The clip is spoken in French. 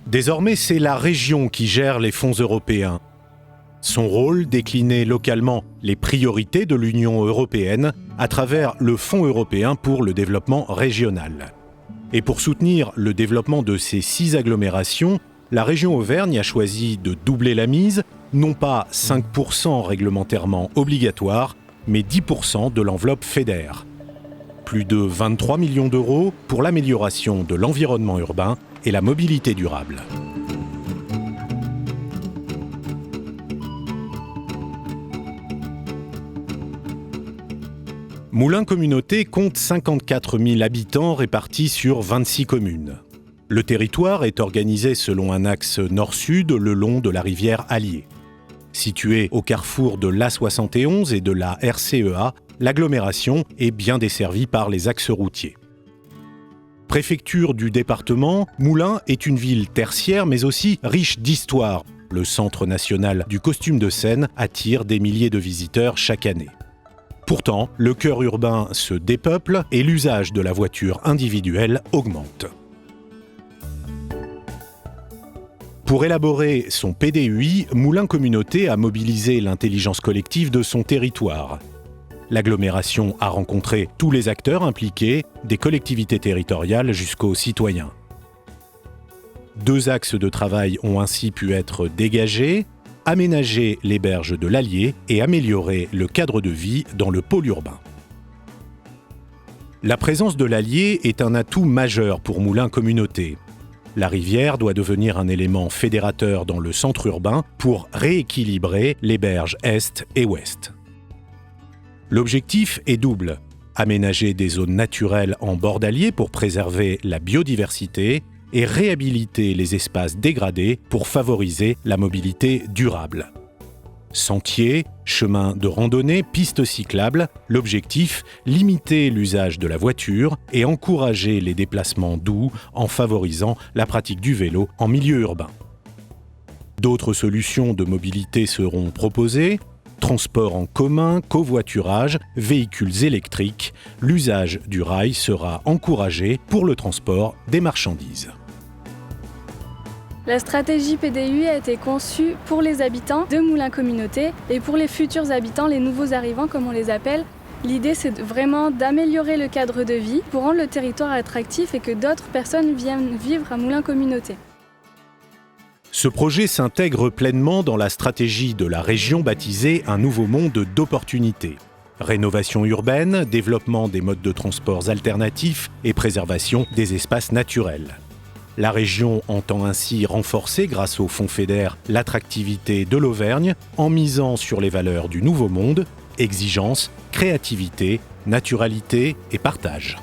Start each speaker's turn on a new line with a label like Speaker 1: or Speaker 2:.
Speaker 1: Désormais, c'est la région qui gère les fonds européens. Son rôle, décliner localement les priorités de l'Union européenne à travers le Fonds européen pour le développement régional. Et pour soutenir le développement de ces 6 agglomérations, la région Auvergne a choisi de doubler la mise, non pas 5% réglementairement obligatoire, mais 10% de l'enveloppe FEDER. Plus de 23 millions d'euros pour l'amélioration de l'environnement urbain et la mobilité durable. Moulins Communauté compte 54 000 habitants répartis sur 26 communes. Le territoire est organisé selon un axe nord-sud le long de la rivière Allier. Située au carrefour de l'A71 et de la RCEA, l'agglomération est bien desservie par les axes routiers. Préfecture du département, Moulins est une ville tertiaire mais aussi riche d'histoire. Le Centre national du costume de scène attire des milliers de visiteurs chaque année. Pourtant, le cœur urbain se dépeuple et l'usage de la voiture individuelle augmente. Pour élaborer son PDUI, Moulins Communauté a mobilisé l'intelligence collective de son territoire. L'agglomération a rencontré tous les acteurs impliqués, des collectivités territoriales jusqu'aux citoyens. 2 axes de travail ont ainsi pu être dégagés: aménager les berges de l'Allier et améliorer le cadre de vie dans le pôle urbain. La présence de l'Allier est un atout majeur pour Moulins Communauté. La rivière doit devenir un élément fédérateur dans le centre urbain pour rééquilibrer les berges est et ouest. L'objectif est double: aménager des zones naturelles en bord d'Allier pour préserver la biodiversité et réhabiliter les espaces dégradés pour favoriser la mobilité durable. Sentiers, chemins de randonnée, pistes cyclables, l'objectif, limiter l'usage de la voiture et encourager les déplacements doux en favorisant la pratique du vélo en milieu urbain. D'autres solutions de mobilité seront proposées: transport en commun, covoiturage, véhicules électriques. L'usage du rail sera encouragé pour le transport des marchandises.
Speaker 2: La stratégie PDUI a été conçue pour les habitants de Moulins Communauté et pour les futurs habitants, les nouveaux arrivants comme on les appelle. L'idée, c'est vraiment d'améliorer le cadre de vie pour rendre le territoire attractif et que d'autres personnes viennent vivre à Moulins Communauté.
Speaker 1: Ce projet s'intègre pleinement dans la stratégie de la région baptisée Un nouveau monde d'opportunités. Rénovation urbaine, développement des modes de transports alternatifs et préservation des espaces naturels. La région entend ainsi renforcer, grâce au Fonds FEDER, l'attractivité de l'Auvergne en misant sur les valeurs du nouveau monde: exigence, créativité, naturalité et partage.